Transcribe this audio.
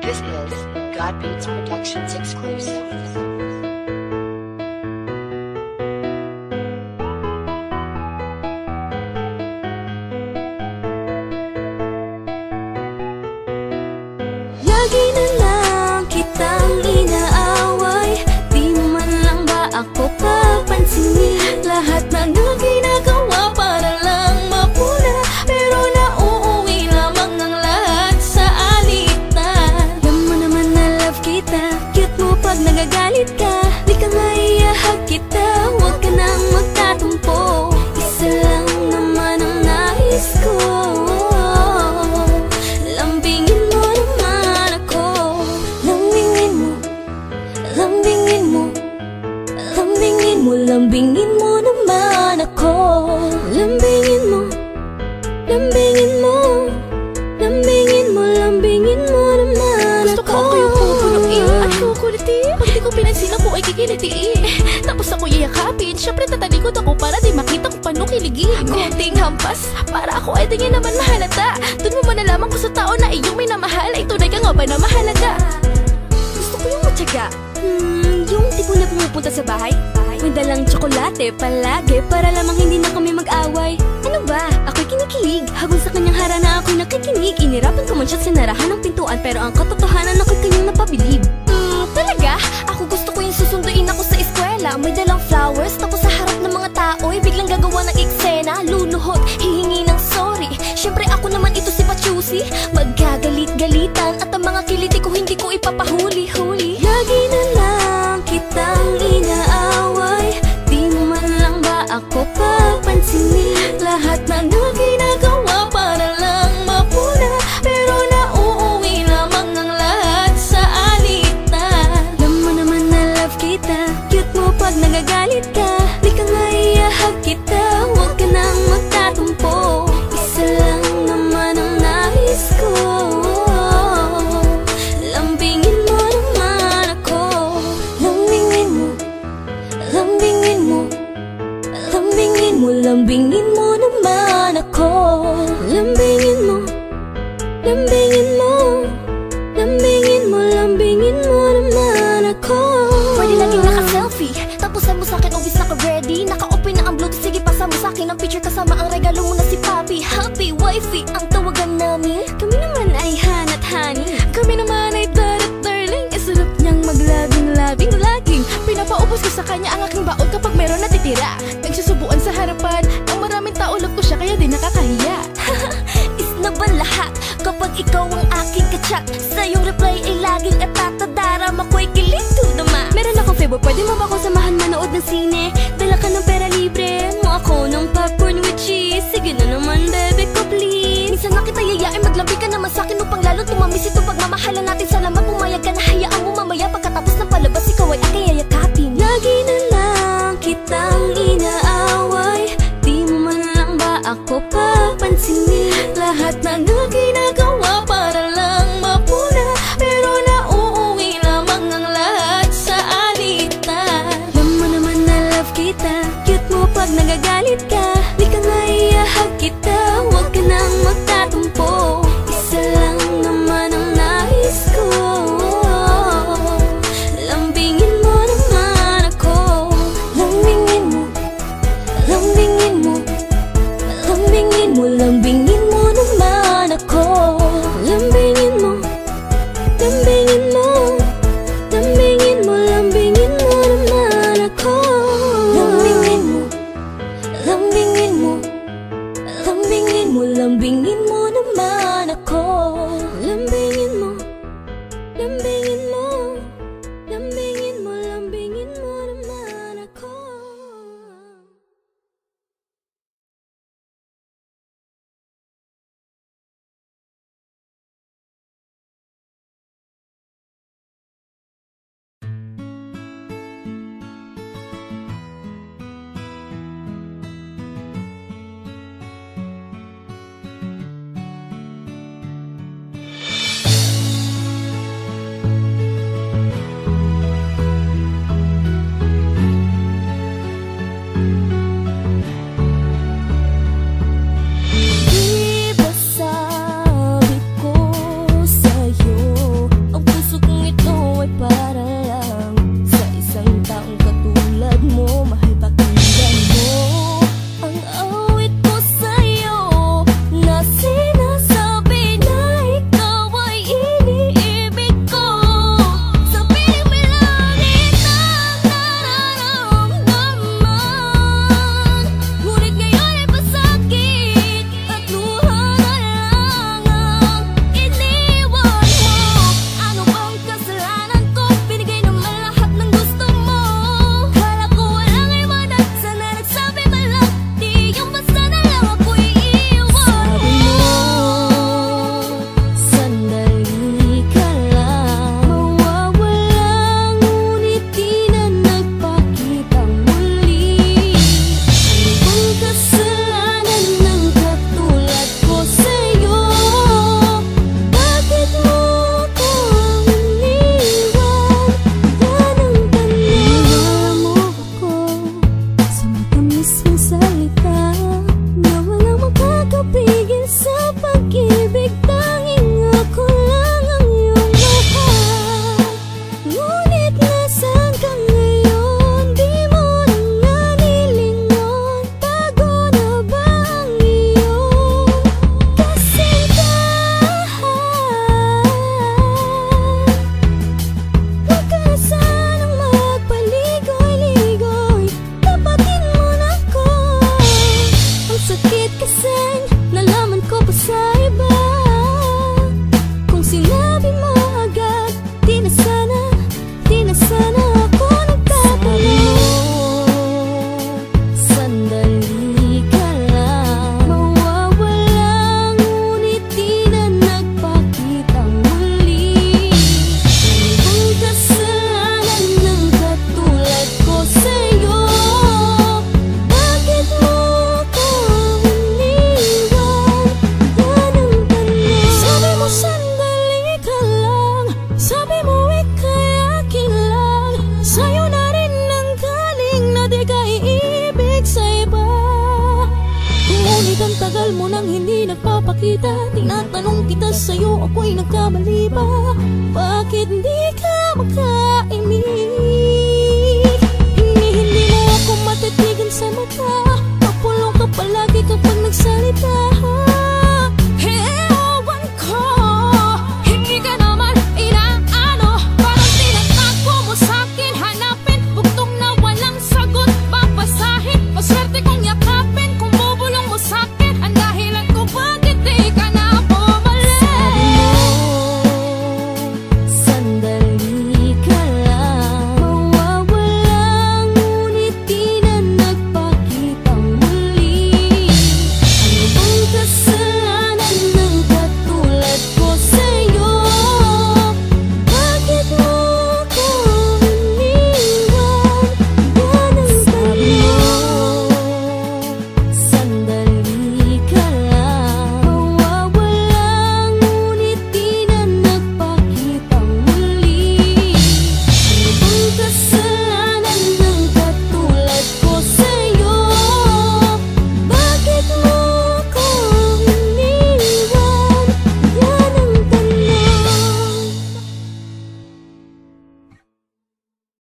This is God Beats Productions exclusive. Lagi na lang kitang inaaway, di mo man lang ba ako papansinin? Lahat na ginagawa para lang mapuna, pero nauuwi lamang ang lahat sa alitan. Alam mo naman na love kita, cute mo pag nagagalit ka. Di ka maiyahag kita, huwag ka nang magtatumpo. Isa lang naman ang nais ko, lambingin mo naman ako. Lambingin mo, lambingin mo, lambingin mo, lambingin mo naman ako. Lambingin mo, lambingin mo, lambingin mo, lambingin mo naman ako. Gusto ko yung pupunuin at kukulitin. Pag di ko pinansin ako ay kikinitiin, tapos ako yayakapin. Siyempre tatalikod ako para di makita kung paano kiligin. Konting hampas para ako ay tingin naman mahalata. Doon mo malalaman ko sa tao na iyong minamahal ay tunay ka nga ba na mahalaga. Gusto ko yung matyaga, Yung tipo na pumupunta sa bahay, may dalang tsokolate palagi para lamang hindi na kami mag-away. Ano ba? Ako'y kinikilig, habang sa kanyang harana ako'y nakikinig. Inirapan ko man siya sinarahan ng pintuan, pero ang katotohanan ako'y kanyang napabilib. talaga? Ako gusto ko yung susunduin ako sa eskwela. May dalang flowers, tapos sa harap ng mga tao'y biglang gagawa ng eksena. Luluhod, hihingi ng sorry. Siyempre ako naman ito si Pachusi. Magkagalit-galitan at ang mga kiliti ko hindi ko ipapahuli-huli. Lagi na lang kitang inaaway, di mo man lang ba ako papansinin? Lahat na ginagawa para lang mapuna, pero nauuwi lamang ang lahat sa alitan. Alam mo naman na love kita, cute mo pag nagagalit ka. Di ka maiyahag kita, huwag ka nang magtatumpo. Isa lang naman ang nais ko, lambingin mo naman ako. Lambingin mo, lambingin mo, lambingin mo, lambingin mo naman ako. Lambingin mo, lambingin mo, lambingin mo, lambingin mo naman ako. Pwede laging naka-selfie, tapusan mo sa'kin obvious naka-ready. Naka-open na ang Bluetooth, sige pasa mo sa'kin ang picture kasama ang regalo mo na si Papi. Happy wifey ang tawagan namin. Kami naman ay Han at Honey. Kami naman ay darat darling. Sarap niyang maglabing-labing laging pinapaubos ko sa kanya ang aking baon kapag meron natitira. Nagsusubuan sa harapan ng maraming tao, love ko siya kaya di nakakahiya. Is na ba lahat kapag ikaw ang aking kachat? Sa iyong reply ay laging atatadara, mako'y kilig to the max. Meron akong favor, pwede mo ba akong samahan manood ng sine? Dala ka ng pera, libre mo ako ng popcorn with cheese. Sige na naman baby ko please. Minsan na kita yayain, maglambi ka naman sa'kin upang lalo tumamis itong pagmamahalan natin. Salamat, pumayag ka na, hayaan mo mamaya pagkatapos ng palabas ikaw ay aking yayakapin. Lagi na lang kitang inaaway, di mo man lang ba ako papansinin? Lahat na ginagawa para lang mapuna, pero nauuwi lamang ang lahat sa alitan. Alam mo naman na love kita, cute mo pag nagagalit ka. Di ka maiyahag kita, huwag ka nang magtatumpo. Isa lang naman ang nais ko, lambingin mo naman ako. Lambingin mo, lambingin mo, lambingin mo, lambingin mo naman ako. Lambingin mo, lambingin mo, lambingin mo, lambingin mo naman ako. Lambingin mo, lambingin mo, lambingin mo, lambingin mo naman ako. Lambingin mo, lambingin mo, lambingin mo, lambingin mo naman ako. tagal mo nang hindi nagpapakita. Tinatanong kita sa'yo, ako'y nagkamali ba? Bakit di ka makaimik?